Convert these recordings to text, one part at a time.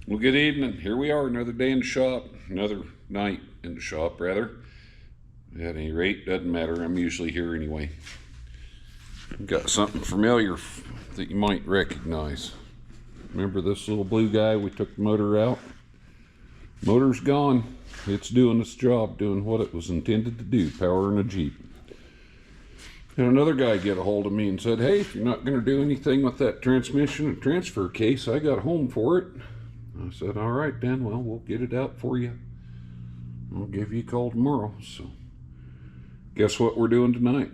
Well, good evening. Here we are, another day in the shop, another night in the shop, rather. At any rate, doesn't matter. I'm usually here anyway. Got something familiar that you might recognize. Remember this little blue guy? We took the motor out. Motor's gone. It's doing its job, doing what it was intended to do, powering a Jeep. And another guy get a hold of me and said, hey, if you're not going to do anything with that transmission and transfer case, I got a home for it. I said, all right then, well, we'll get it out for you. I'll give you a call tomorrow. So guess what we're doing tonight?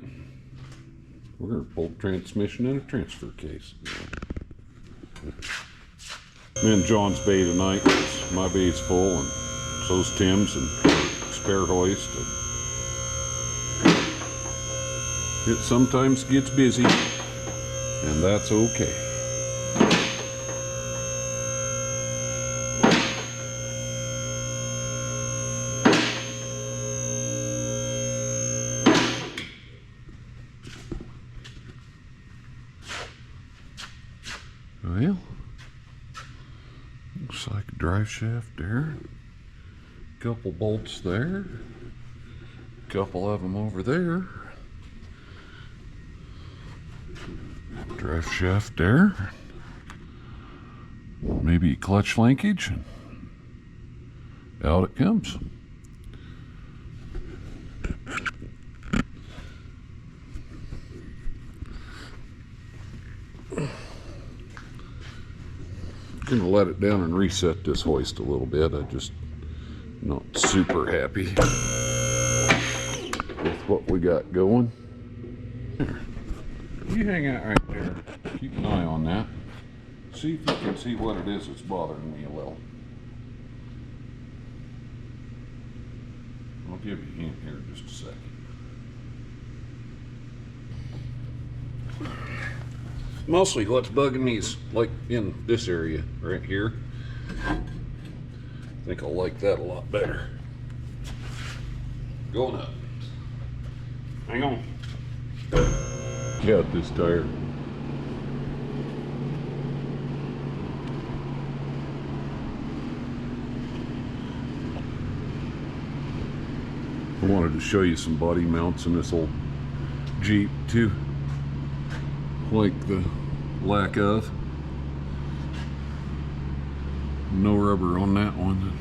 We're going to pull the transmission in a transfer case. I'm in John's bay tonight. My bay's full, and so's Tim's and spare hoist. And it sometimes gets busy, and that's okay. Well, looks like a drive shaft there. Couple bolts there. Couple of them over there. Drive shaft there. Maybe clutch linkage. Out it comes. I'm gonna let it down and reset this hoist a little bit. I just not super happy with what we got going. There. You hang out right there. Keep an eye on that. See if you can see what it is that's bothering me a little. I'll give you a hint here in just a second. Mostly what's bugging me is like in this area right here. I think I'll like that a lot better. Going up. Hang on. Got this tire. I wanted to show you some body mounts in this old Jeep too. Like the lack of. No rubber on that one.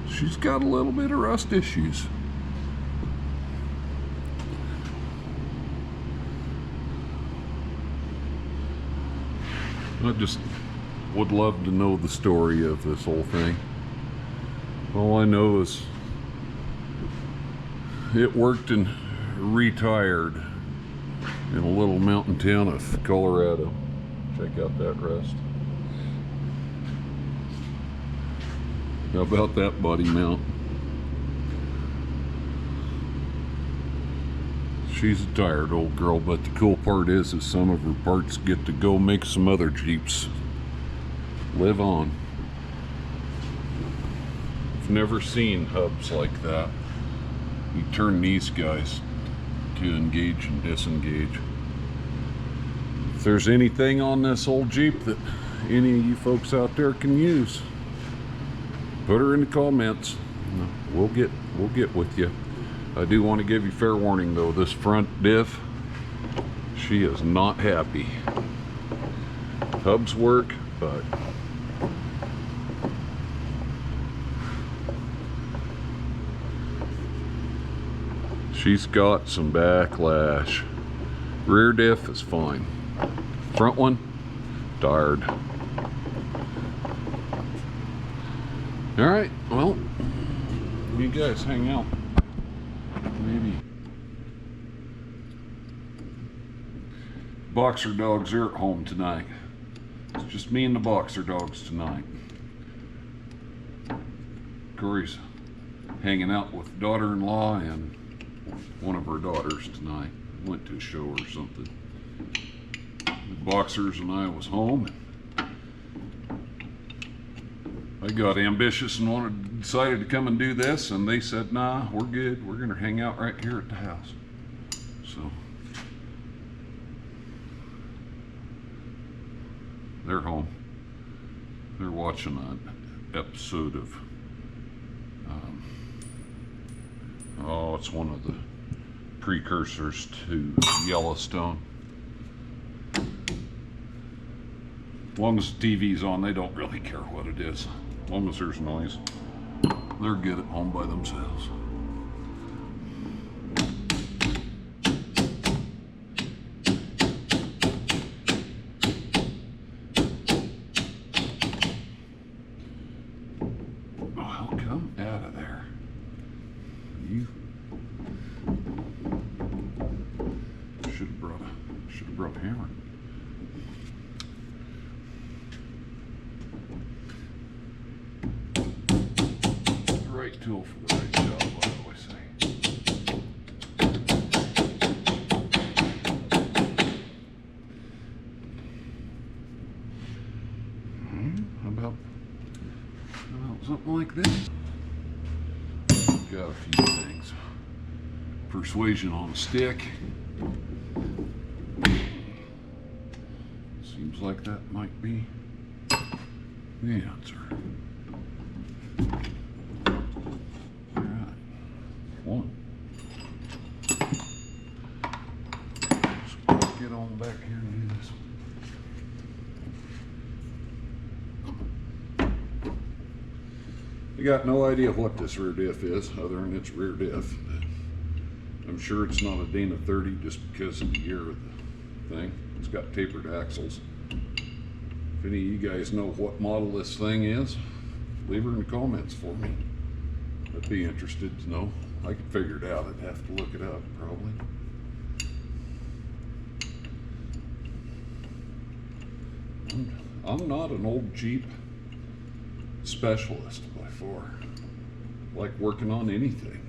She's got a little bit of rust issues. I just would love to know the story of this whole thing. All I know is it worked and retired in a little mountain town of Colorado. Check out that rust. How about that body mount? She's a tired old girl, but the cool part is some of her parts get to go make some other Jeeps live on. I've never seen hubs like that. You turn these guys to engage and disengage. If there's anything on this old Jeep that any of you folks out there can use, put her in the comments. We'll get with you. I do want to give you fair warning though, this front diff, she is not happy. Hubs work, but she's got some backlash. Rear diff is fine. Front one, tired. All right, well, you guys hang out. Maybe. Boxer dogs are at home tonight. It's just me and the boxer dogs tonight. Corey's hanging out with daughter-in-law and one of her daughters tonight. Went to a show or something. The boxers and I was home. I got ambitious and decided to come and do this, and they said, nah, we're good. We're gonna hang out right here at the house. So they're home. They're watching an episode of, oh, it's one of the precursors to Yellowstone. As long as the TV's on, they don't really care what it is. As long as there's noise, they're good at home by themselves. Oh, come out of there. You should have brought a hammer. Right tool for the right job, I always say. How about something like this? Got a few things. Persuasion on a stick. Seems like that might be the answer. One. So get on back here and do this one. I got no idea what this rear diff is, other than it's rear diff. I'm sure it's not a Dana 30 just because of the year of the thing. It's got tapered axles. If any of you guys know what model this thing is, leave her in the comments for me. I'd be interested to know. I could figure it out. I'd have to look it up, probably. I'm not an old Jeep specialist by far. I like working on anything.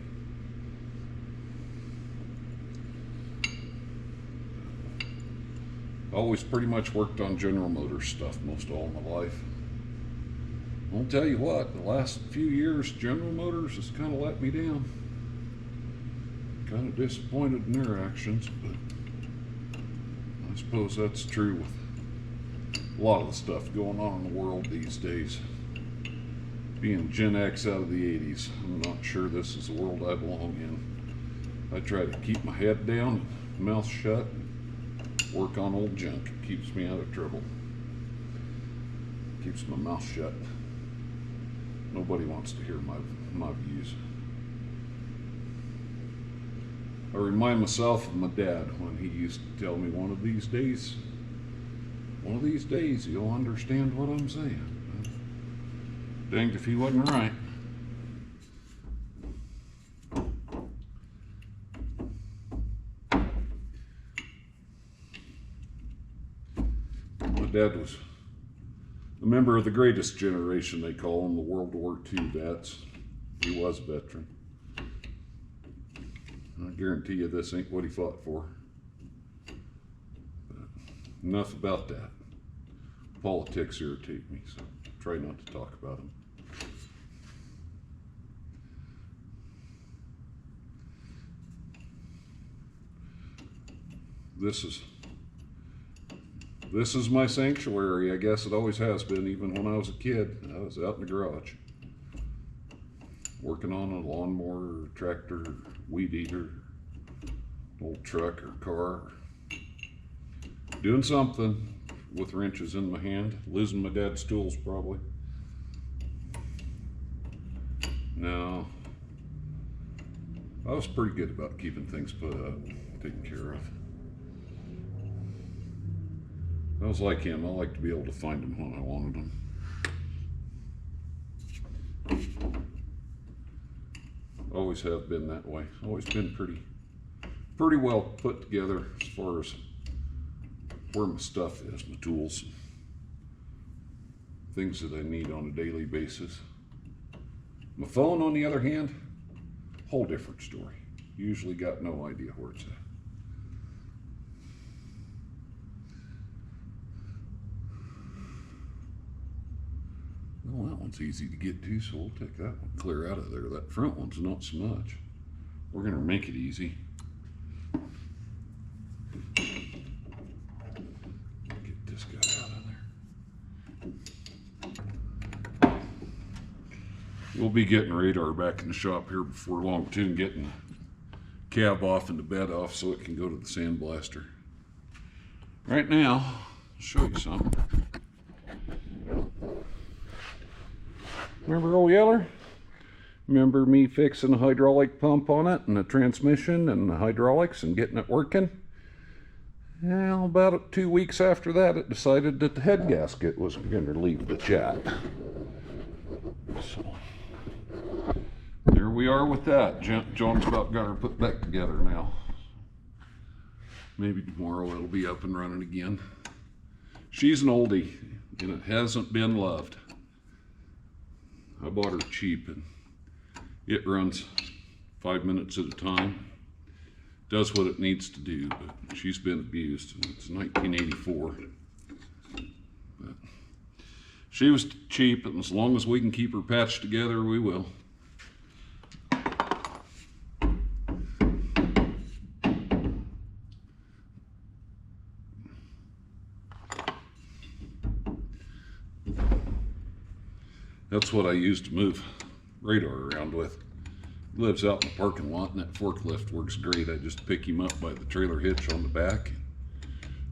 I always pretty much worked on General Motors stuff most all my life. I'll tell you what, the last few years, General Motors has kind of let me down. Kind of disappointed in their actions, but I suppose that's true with a lot of the stuff going on in the world these days. Being Gen X out of the 80s, I'm not sure this is the world I belong in. I try to keep my head down, mouth shut, and work on old junk. It keeps me out of trouble. Keeps my mouth shut. Nobody wants to hear my views. I remind myself of my dad when he used to tell me one of these days you'll understand what I'm saying. Danged if he wasn't right. My dad was a member of the greatest generation, they call them, the World War II vets. He was a veteran. I guarantee you this ain't what he fought for. But enough about that. Politics irritate me, so try not to talk about them. This is my sanctuary. I guess it always has been, even when I was a kid. I was out in the garage working on a lawnmower, tractor, weed eater, old truck or car, doing something with wrenches in my hand, losing my dad's tools probably. No, I was pretty good about keeping things put up, taken care of. I was like him. I like to be able to find them when I wanted them. Always have been that way. Always been pretty well put together as far as where my stuff is, my tools, things that I need on a daily basis. My phone, on the other hand, whole different story. Usually got no idea where it's at. Well, that one's easy to get to, so we'll take that one clear out of there. That front one's not so much. We're gonna make it easy. Get this guy out of there. We'll be getting radar back in the shop here before long too, and getting cab off and the bed off so it can go to the sandblaster. Right now, I'll show you something. Remember old Yeller? Remember me fixing the hydraulic pump on it and the transmission and the hydraulics and getting it working? Well, about 2 weeks after that, it decided that the head gasket was going to leave the chat. So, there we are with that. John's about got her put back together now. Maybe tomorrow it'll be up and running again. She's an oldie, and it hasn't been loved. I bought her cheap, and it runs 5 minutes at a time. Does what it needs to do, but she's been abused. It's 1984. But she was cheap, and as long as we can keep her patched together, we will. That's what I use to move radar around with. He lives out in the parking lot, and that forklift works great. I just pick him up by the trailer hitch on the back,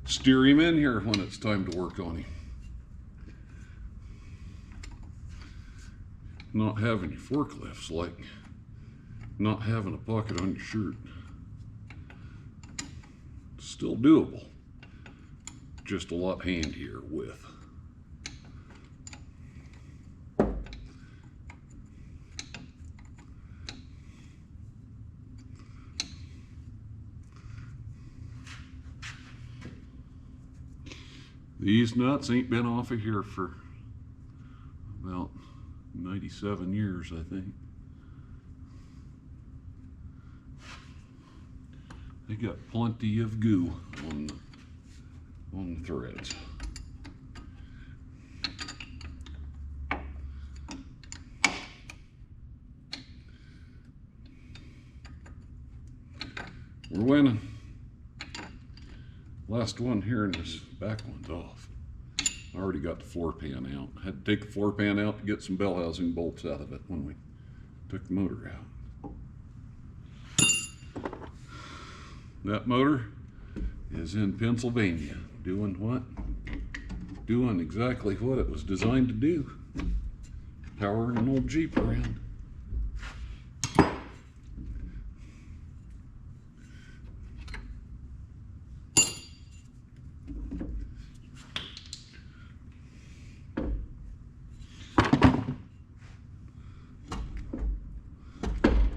steer him in here when it's time to work on him. Not having your forklifts like not having a pocket on your shirt. Still doable, just a lot handier with. These nuts ain't been off of here for about 97 years, I think. They got plenty of goo on the threads. We're winning. Last one here, and this back one's off. I already got the floor pan out. I had to take the floor pan out to get some bell housing bolts out of it when we took the motor out. That motor is in Pennsylvania, doing what? Doing exactly what it was designed to do. Powering an old Jeep around.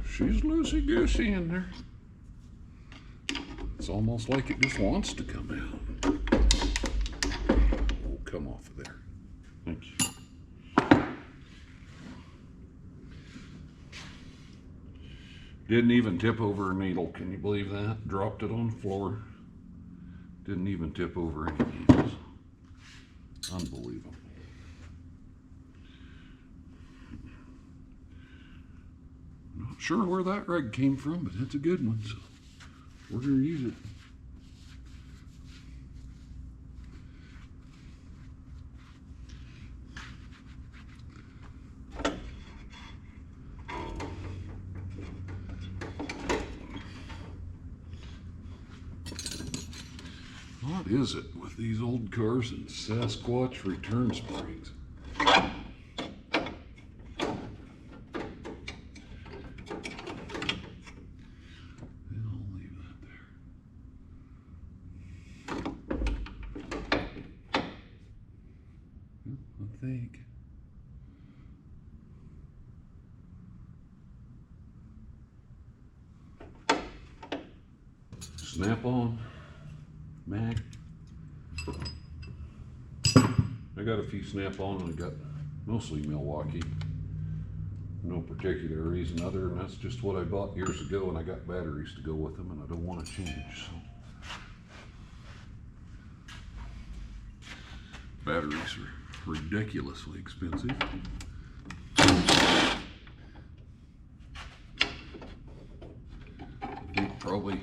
She's loosey-goosey in there. It's almost like it just wants to come out. Oh, come off of there. Thank you. Didn't even tip over a needle. Can you believe that? Dropped it on the floor. Didn't even tip over any needles. Unbelievable. Not sure where that rag came from, but it's a good one, so we're going to use it. What is it with these old cars and Sasquatch return springs? Think. Snap on, mag. I got a few snap on, and I got mostly Milwaukee. No particular reason other than that's just what I bought years ago, and I got batteries to go with them, and I don't want to change. So. Batteries are ridiculously expensive. I think probably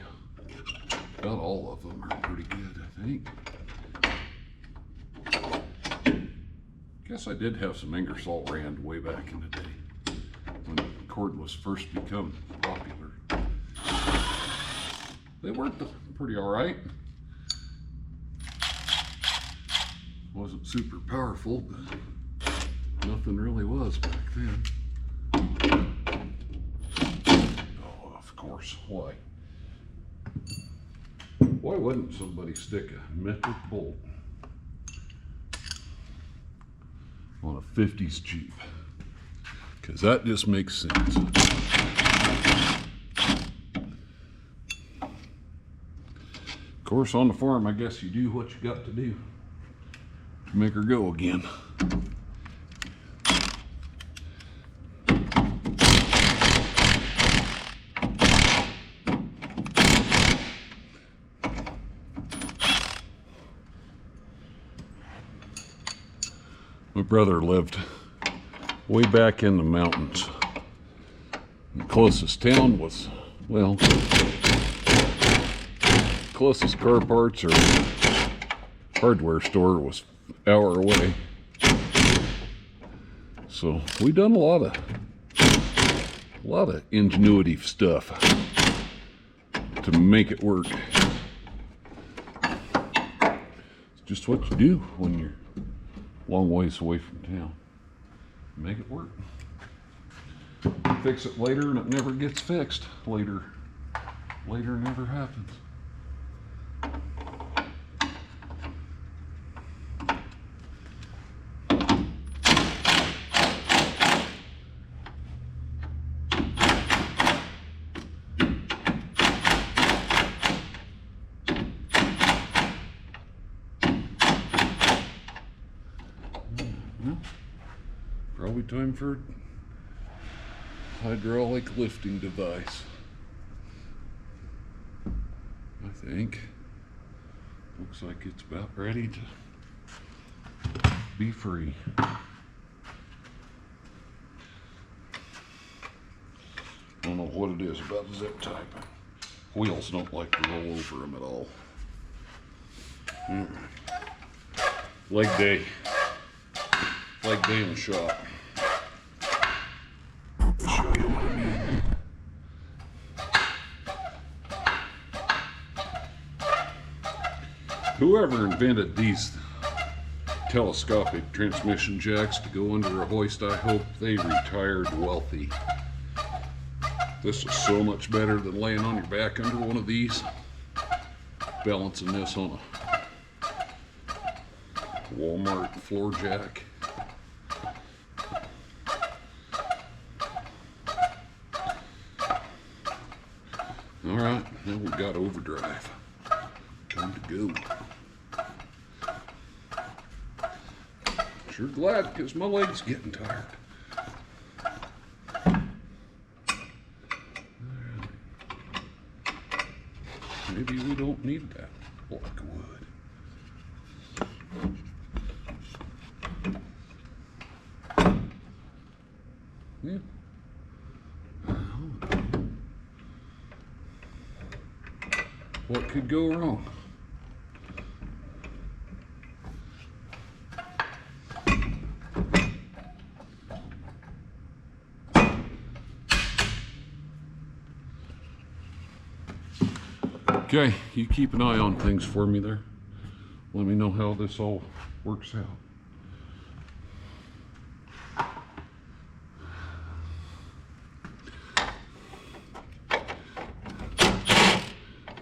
about all of them are pretty good, I think. Guess I did have some Ingersoll Rand way back in the day. cordless first become popular. They worked pretty all right. Wasn't super powerful, but nothing really was back then. Oh, of course, why? Why wouldn't somebody stick a metric bolt on a 50s Jeep? Because that just makes sense. Of course, on the farm, I guess you do what you got to do to make her go again. My brother lived way back in the mountains. The closest town was, well, closest car parts or hardware store was an hour away. So we done a lot of ingenuity stuff to make it work. It's just what you do when you're a long ways away from town. Make it work. Fix it later and it never gets fixed. Later never happens. Probably time for a hydraulic lifting device. I think. Looks like it's about ready to be free. I don't know what it is about the zip tie, but wheels don't like to roll over them at all. Leg day. Leg day in the shop. I'll show you what I mean. Whoever invented these telescopic transmission jacks to go under a hoist, I hope they retired wealthy. This is so much better than laying on your back under one of these. Balancing this on a Walmart floor jack. All right, now we got overdrive. Time to go. Sure glad because my leg's getting tired. Maybe we don't need that block of wood. Yeah. What could go wrong? Okay, you keep an eye on things for me there. Let me know how this all works out.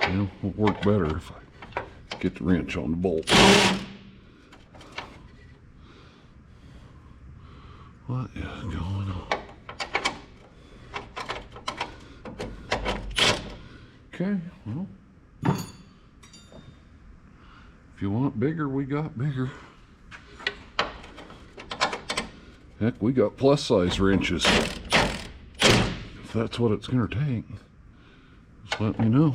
It'll work better if I get the wrench on the bolt. What is going on? Okay, well, if you want bigger, we got bigger. Heck, we got plus size wrenches. If that's what it's gonna take, just let me know.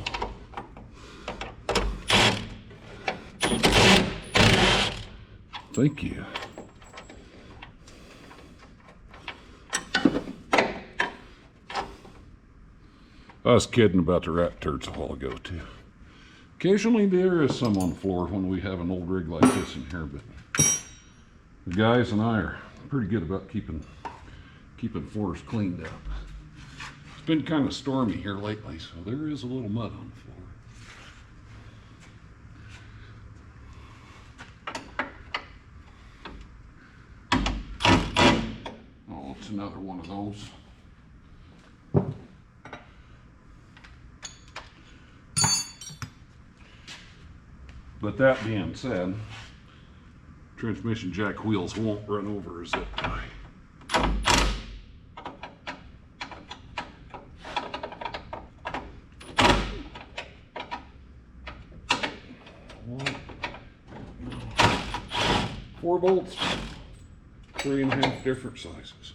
Thank you. I was kidding about the rat turds a while ago too. Occasionally there is some on the floor when we have an old rig like this in here, but the guys and I are pretty good about keeping floors cleaned up. been kind of stormy here lately, so there is a little mud on the floor. Oh, it's another one of those. But that being said, transmission jack wheels won't run over a zip tie. Four bolts, 3.5 different sizes.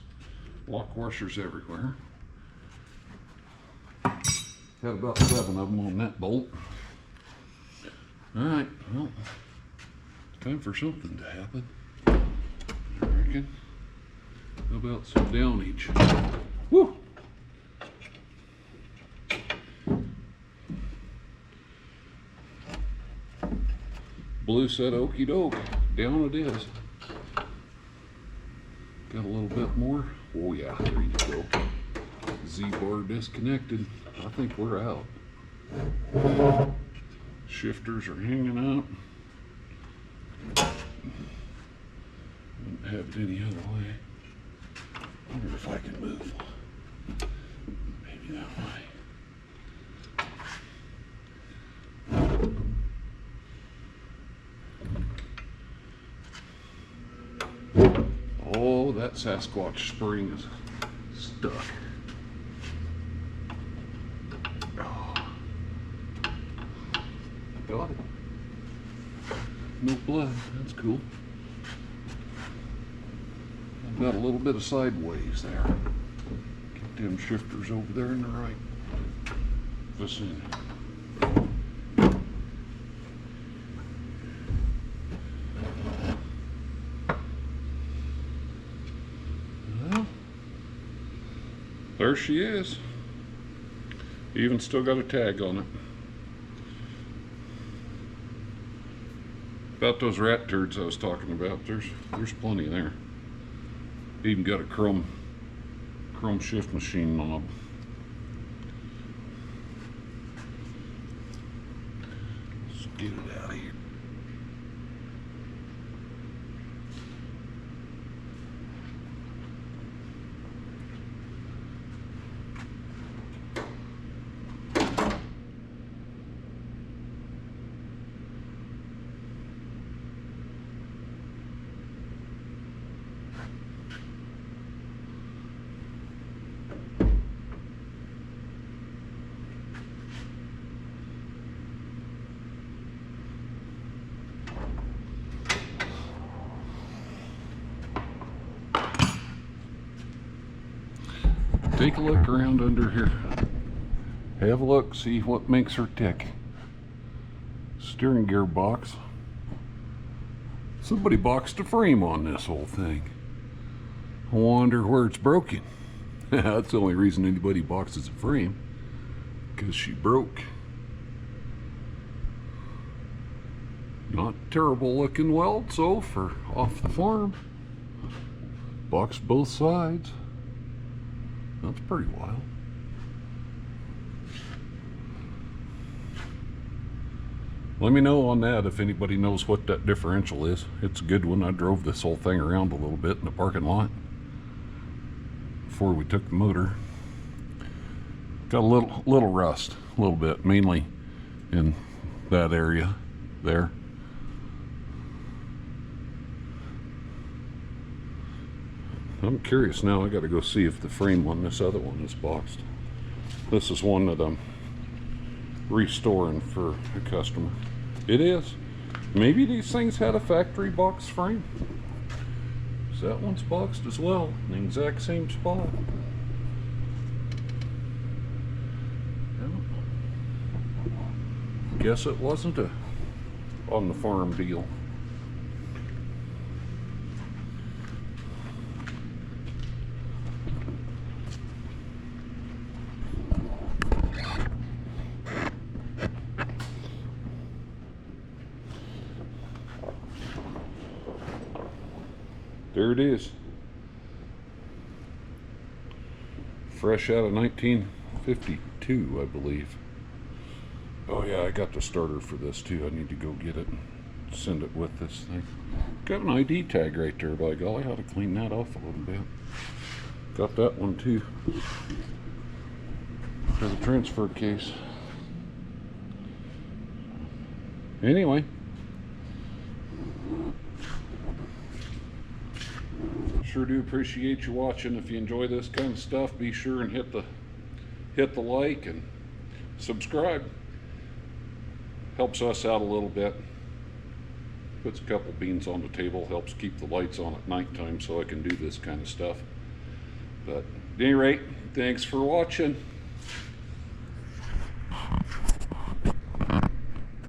Lock washers everywhere. Had about 7 of them on that bolt. All right, well, time for something to happen, I reckon. How about some downage? Woo! Blue said okie doke, down it is. Got a little bit more. Oh yeah, there you go. Z-bar disconnected. I think we're out. Shifters are hanging up. Wouldn't have it any other way. Wonder if I can move. Maybe that way. Oh, that Sasquatch spring is stuck. Got it. No blood, that's cool. I've got a little bit of sideways there. Get them shifters over there in the right vicinity. Well, there she is. Even still got a tag on it. About those rat turds I was talking about, there's plenty there. Even got a chrome shift machine knob. Let's get it out of here. Take a look around under here. Have a look, see what makes her tick. Steering gear box. Somebody boxed a frame on this whole thing. I wonder where it's broken. That's the only reason anybody boxes a frame, because she broke. Not terrible looking weld, so for off the farm. Boxed both sides. That's pretty wild. Let me know on that if anybody knows what that differential is. It's a good one. I drove this whole thing around a little bit in the parking lot before we took the motor. Got a little rust, a little bit, mainly in that area there. I'm curious now. I got to go see if the frame on this other one is boxed. This is one that I'm restoring for a customer. It is. Maybe these things had a factory box frame. So that one's boxed as well, in the exact same spot. Guess it wasn't a on the farm deal. There it is. Fresh out of 19 52, I believe. Oh yeah, I got the starter for this too. I need to go get it and send it with this thing. Got an ID tag right there, by golly. I ought to clean that off a little bit. Got that one too for the transfer case. Anyway, sure do appreciate you watching. If you enjoy this kind of stuff, be sure and hit the like and subscribe. Helps us out a little bit. Puts a couple beans on the table, helps keep the lights on at nighttime so I can do this kind of stuff. But at any rate, thanks for watching.